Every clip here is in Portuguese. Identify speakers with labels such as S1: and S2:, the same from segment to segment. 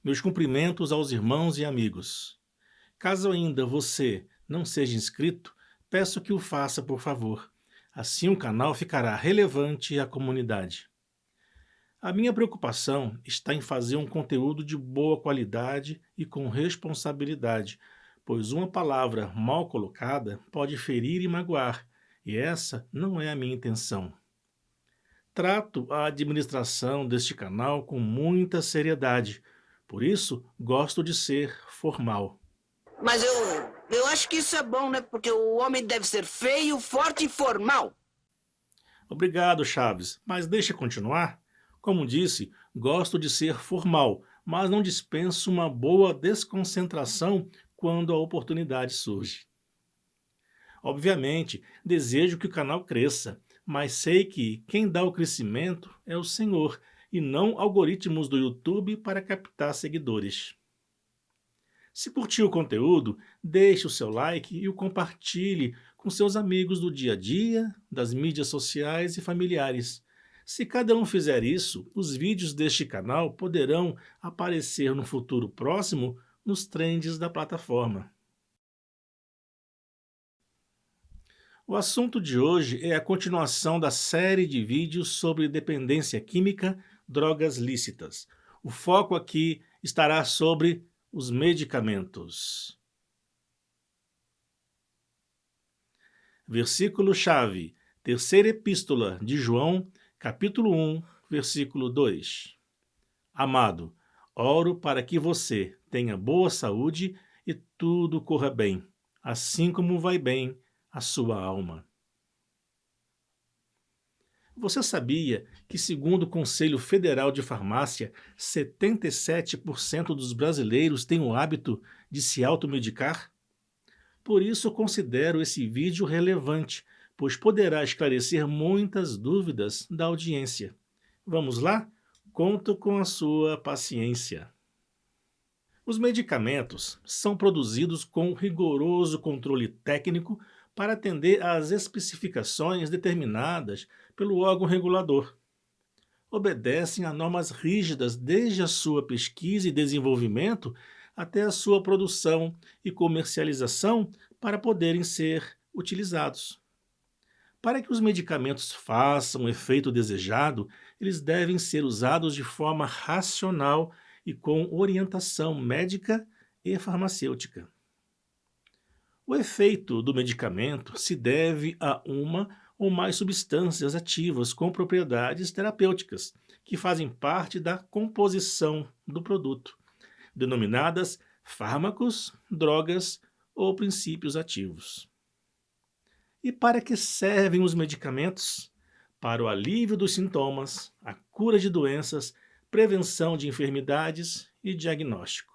S1: Meus cumprimentos aos irmãos e amigos. Caso ainda você não seja inscrito, peço que o faça, por favor. Assim o canal ficará relevante à comunidade. A minha preocupação está em fazer um conteúdo de boa qualidade e com responsabilidade, pois uma palavra mal colocada pode ferir e magoar, e essa não é a minha intenção. Trato a administração deste canal com muita seriedade, por isso gosto de ser formal.
S2: Mas eu acho que isso é bom, né? Porque o homem deve ser feio, forte e formal.
S1: Obrigado, Chaves, mas deixa continuar? Como disse, gosto de ser formal, mas não dispenso uma boa desconcentração quando a oportunidade surge. Obviamente, desejo que o canal cresça, mas sei que quem dá o crescimento é o Senhor e não algoritmos do YouTube para captar seguidores. Se curtiu o conteúdo, deixe o seu like e o compartilhe com seus amigos do dia a dia, das mídias sociais e familiares. Se cada um fizer isso, os vídeos deste canal poderão aparecer no futuro próximo nos trends da plataforma. O assunto de hoje é a continuação da série de vídeos sobre dependência química, drogas lícitas. O foco aqui estará sobre os medicamentos. Versículo-chave, terceira epístola de João, capítulo 1, versículo 2. Amado, oro para que você tenha boa saúde e tudo corra bem, assim como vai bem a sua alma. Você sabia que, segundo o Conselho Federal de Farmácia, 77% dos brasileiros têm o hábito de se automedicar? Por isso, eu considero esse vídeo relevante, pois poderá esclarecer muitas dúvidas da audiência. Vamos lá? Conto com a sua paciência. Os medicamentos são produzidos com rigoroso controle técnico para atender às especificações determinadas pelo órgão regulador. Obedecem a normas rígidas desde a sua pesquisa e desenvolvimento até a sua produção e comercialização para poderem ser utilizados. Para que os medicamentos façam o efeito desejado, eles devem ser usados de forma racional e com orientação médica e farmacêutica. O efeito do medicamento se deve a uma ou mais substâncias ativas com propriedades terapêuticas, que fazem parte da composição do produto, denominadas fármacos, drogas ou princípios ativos. E para que servem os medicamentos? Para o alívio dos sintomas, a cura de doenças, prevenção de enfermidades e diagnóstico.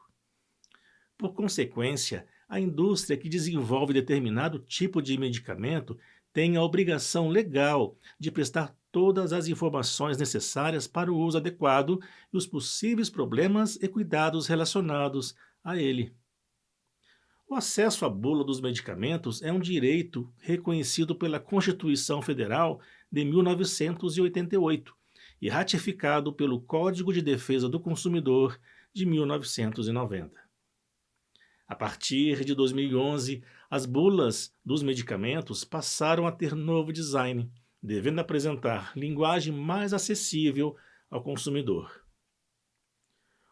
S1: Por consequência, a indústria que desenvolve determinado tipo de medicamento tem a obrigação legal de prestar todas as informações necessárias para o uso adequado e os possíveis problemas e cuidados relacionados a ele. O acesso à bula dos medicamentos é um direito reconhecido pela Constituição Federal de 1988 e ratificado pelo Código de Defesa do Consumidor de 1990. A partir de 2011, as bulas dos medicamentos passaram a ter novo design, devendo apresentar linguagem mais acessível ao consumidor.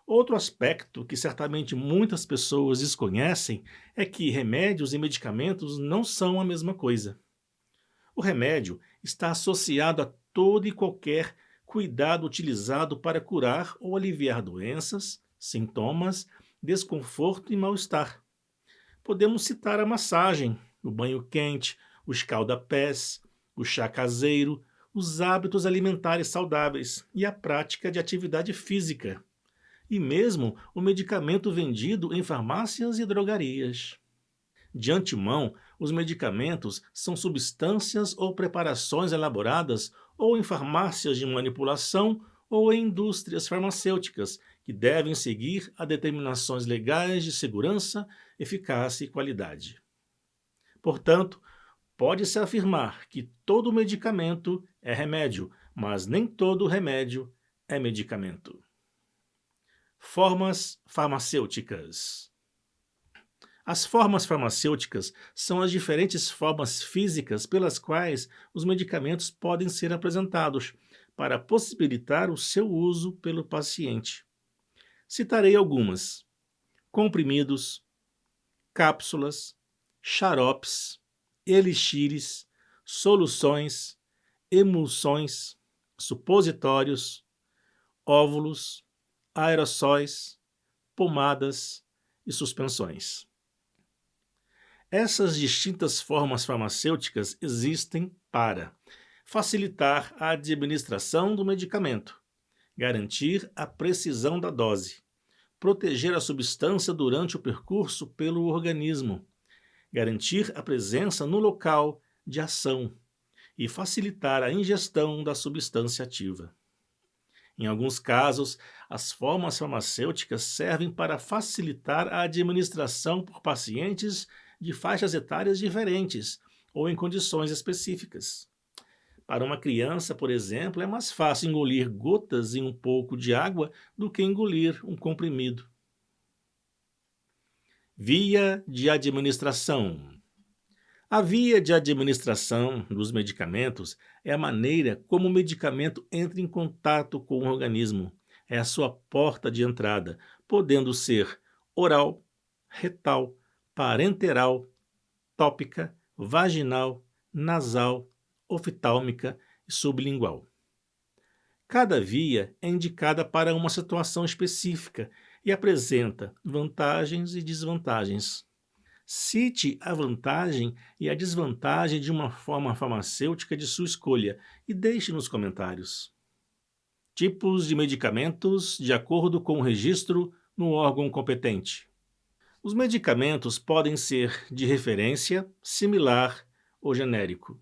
S1: Outro aspecto que certamente muitas pessoas desconhecem é que remédios e medicamentos não são a mesma coisa. O remédio está associado a todo e qualquer cuidado utilizado para curar ou aliviar doenças, sintomas, desconforto e mal-estar. Podemos citar a massagem, o banho quente, o escalda-pés, o chá caseiro, os hábitos alimentares saudáveis e a prática de atividade física, e mesmo o medicamento vendido em farmácias e drogarias. De antemão, os medicamentos são substâncias ou preparações elaboradas ou em farmácias de manipulação ou em indústrias farmacêuticas que devem seguir a determinações legais de segurança, eficácia e qualidade. Portanto, pode-se afirmar que todo medicamento é remédio, mas nem todo remédio é medicamento. Formas farmacêuticas. As formas farmacêuticas são as diferentes formas físicas pelas quais os medicamentos podem ser apresentados, para possibilitar o seu uso pelo paciente. Citarei algumas: comprimidos, cápsulas, xaropes, elixires, soluções, emulsões, supositórios, óvulos, aerossóis, pomadas e suspensões. Essas distintas formas farmacêuticas existem para facilitar a administração do medicamento, garantir a precisão da dose, proteger a substância durante o percurso pelo organismo, garantir a presença no local de ação e facilitar a ingestão da substância ativa. Em alguns casos, as formas farmacêuticas servem para facilitar a administração por pacientes de faixas etárias diferentes ou em condições específicas. Para uma criança, por exemplo, é mais fácil engolir gotas em um pouco de água do que engolir um comprimido. Via de administração. A via de administração dos medicamentos é a maneira como o medicamento entra em contato com o organismo. É a sua porta de entrada, podendo ser oral, retal, parenteral, tópica, vaginal, nasal, oftálmica e sublingual. Cada via é indicada para uma situação específica e apresenta vantagens e desvantagens. Cite a vantagem e a desvantagem de uma forma farmacêutica de sua escolha e deixe nos comentários. Tipos de medicamentos de acordo com o registro no órgão competente. Os medicamentos podem ser de referência, similar ou genérico.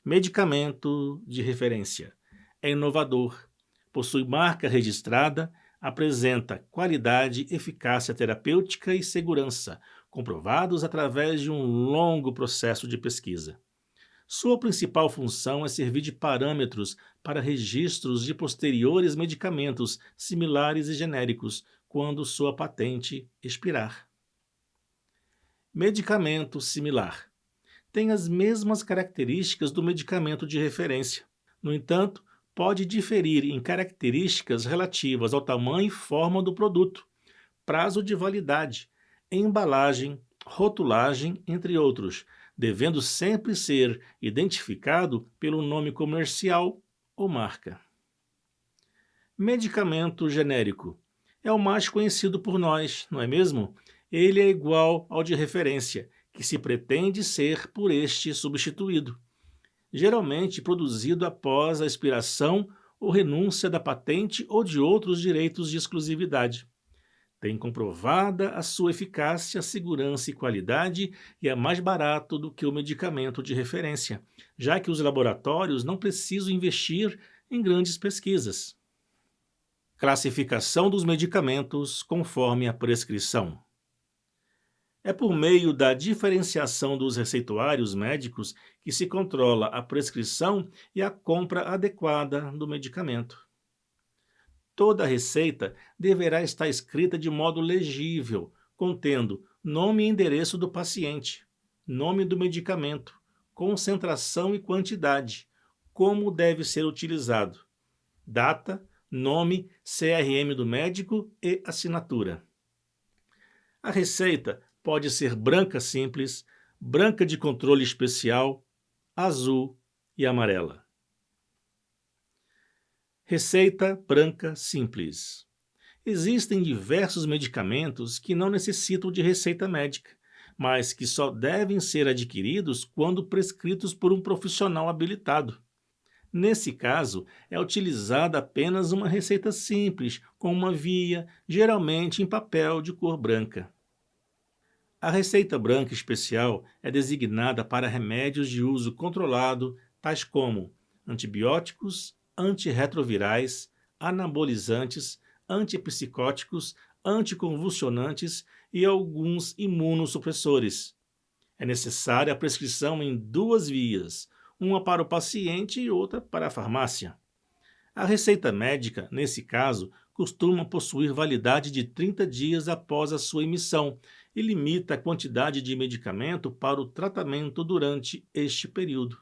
S1: Medicamento de referência. É inovador, possui marca registrada, apresenta qualidade, eficácia terapêutica e segurança, comprovados através de um longo processo de pesquisa. Sua principal função é servir de parâmetros para registros de posteriores medicamentos similares e genéricos, quando sua patente expirar. Medicamento similar. Tem as mesmas características do medicamento de referência. No entanto, pode diferir em características relativas ao tamanho e forma do produto, prazo de validade, embalagem, rotulagem, entre outros, devendo sempre ser identificado pelo nome comercial ou marca. Medicamento genérico. É o mais conhecido por nós, não é mesmo? Ele é igual ao de referência, que se pretende ser por este substituído, geralmente produzido após a expiração ou renúncia da patente ou de outros direitos de exclusividade. Tem comprovada a sua eficácia, segurança e qualidade e é mais barato do que o medicamento de referência, já que os laboratórios não precisam investir em grandes pesquisas. Classificação dos medicamentos conforme a prescrição. É por meio da diferenciação dos receituários médicos que se controla a prescrição e a compra adequada do medicamento. Toda receita deverá estar escrita de modo legível, contendo nome e endereço do paciente, nome do medicamento, concentração e quantidade, como deve ser utilizado, data, nome, CRM do médico e assinatura. A receita pode ser branca simples, branca de controle especial, azul e amarela. Receita branca simples. Existem diversos medicamentos que não necessitam de receita médica, mas que só devem ser adquiridos quando prescritos por um profissional habilitado. Nesse caso, é utilizada apenas uma receita simples, com uma via, geralmente em papel de cor branca. A receita branca especial é designada para remédios de uso controlado, tais como antibióticos, antirretrovirais, anabolizantes, antipsicóticos, anticonvulsionantes e alguns imunossupressores. É necessária a prescrição em 2 vias, uma para o paciente e outra para a farmácia. A receita médica, nesse caso, costuma possuir validade de 30 dias após a sua emissão e limita a quantidade de medicamento para o tratamento durante este período.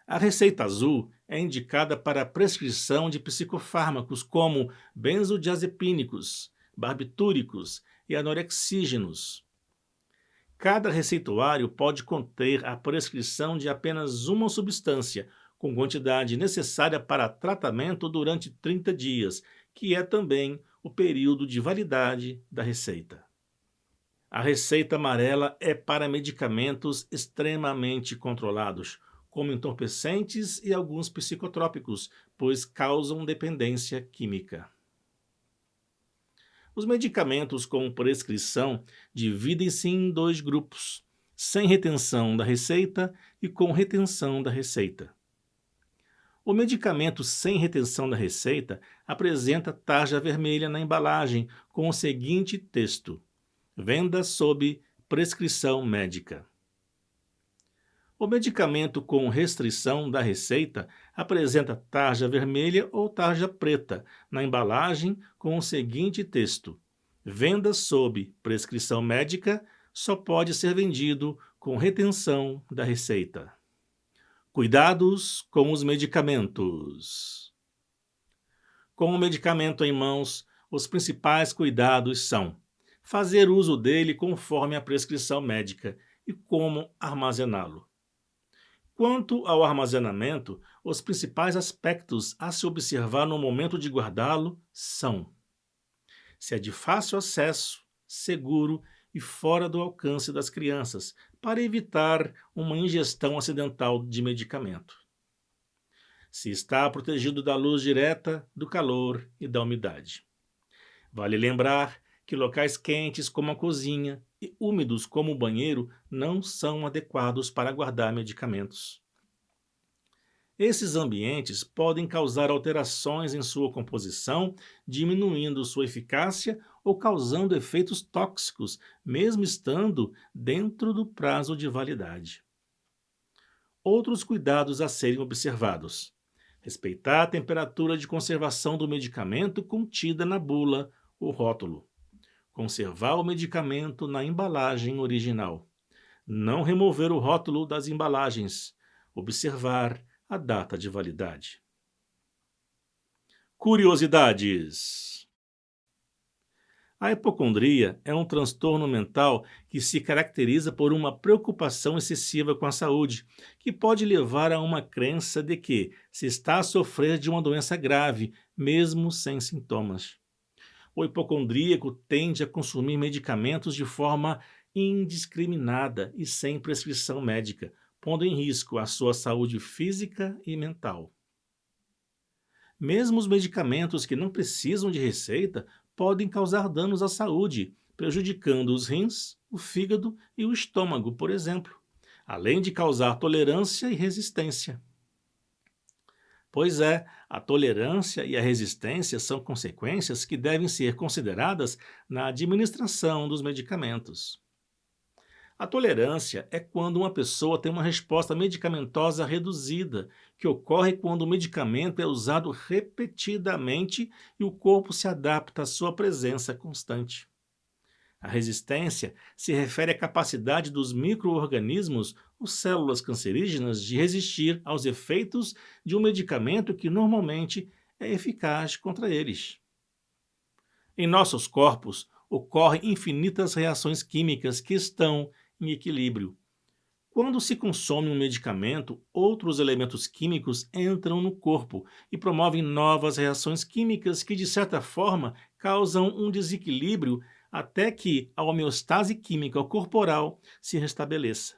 S1: A receita azul é indicada para a prescrição de psicofármacos como benzodiazepínicos, barbitúricos e anorexígenos. Cada receituário pode conter a prescrição de apenas uma substância, com quantidade necessária para tratamento durante 30 dias, que é também o período de validade da receita. A receita amarela é para medicamentos extremamente controlados, como entorpecentes e alguns psicotrópicos, pois causam dependência química. Os medicamentos com prescrição dividem-se em 2 grupos, sem retenção da receita e com retenção da receita. O medicamento sem retenção da receita apresenta tarja vermelha na embalagem com o seguinte texto: venda sob prescrição médica. O medicamento com restrição da receita apresenta tarja vermelha ou tarja preta na embalagem com o seguinte texto: venda sob prescrição médica, só pode ser vendido com retenção da receita. Cuidados com os medicamentos. Com o medicamento em mãos, os principais cuidados são fazer uso dele conforme a prescrição médica e como armazená-lo. Quanto ao armazenamento, os principais aspectos a se observar no momento de guardá-lo são: se é de fácil acesso, seguro e fora do alcance das crianças, para evitar uma ingestão acidental de medicamento. Se está protegido da luz direta, do calor e da umidade. Vale lembrar que locais quentes como a cozinha e úmidos como o banheiro não são adequados para guardar medicamentos. Esses ambientes podem causar alterações em sua composição, diminuindo sua eficácia ou causando efeitos tóxicos, mesmo estando dentro do prazo de validade. Outros cuidados a serem observados: respeitar a temperatura de conservação do medicamento contida na bula ou rótulo. Conservar o medicamento na embalagem original. Não remover o rótulo das embalagens. Observar a data de validade. Curiosidades. A hipocondria é um transtorno mental que se caracteriza por uma preocupação excessiva com a saúde, que pode levar a uma crença de que se está a sofrer de uma doença grave, mesmo sem sintomas. O hipocondríaco tende a consumir medicamentos de forma indiscriminada e sem prescrição médica, pondo em risco a sua saúde física e mental. Mesmo os medicamentos que não precisam de receita podem causar danos à saúde, prejudicando os rins, o fígado e o estômago, por exemplo, além de causar tolerância e resistência. Pois é, a tolerância e a resistência são consequências que devem ser consideradas na administração dos medicamentos. A tolerância é quando uma pessoa tem uma resposta medicamentosa reduzida, que ocorre quando o medicamento é usado repetidamente e o corpo se adapta à sua presença constante. A resistência se refere à capacidade dos micro-organismos ou células cancerígenas de resistir aos efeitos de um medicamento que normalmente é eficaz contra eles. Em nossos corpos ocorrem infinitas reações químicas que estão em equilíbrio. Quando se consome um medicamento, outros elementos químicos entram no corpo e promovem novas reações químicas que, de certa forma, causam um desequilíbrio até que a homeostase química corporal se restabeleça.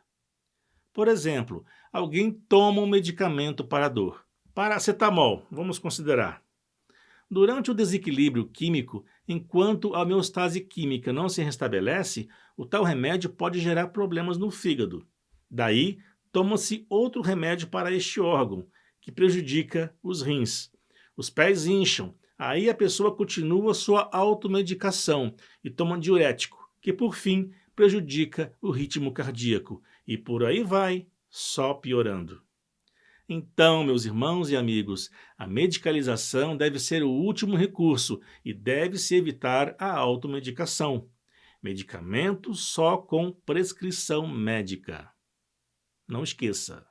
S1: Por exemplo, alguém toma um medicamento para a dor. Paracetamol, vamos considerar. Durante o desequilíbrio químico, enquanto a homeostase química não se restabelece, o tal remédio pode gerar problemas no fígado. Daí, toma-se outro remédio para este órgão, que prejudica os rins. Os pés incham. Aí a pessoa continua sua automedicação e toma diurético, que por fim prejudica o ritmo cardíaco. E por aí vai, só piorando. Então, meus irmãos e amigos, a medicalização deve ser o último recurso e deve-se evitar a automedicação. Medicamento só com prescrição médica. Não esqueça.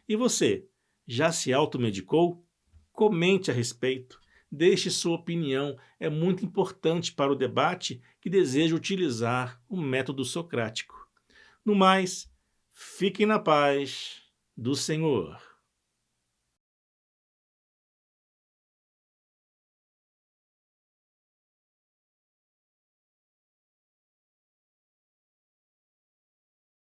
S1: E você, já se automedicou? Comente a respeito. Deixe sua opinião, é muito importante para o debate que deseja utilizar o método socrático. No mais, fiquem na paz do Senhor.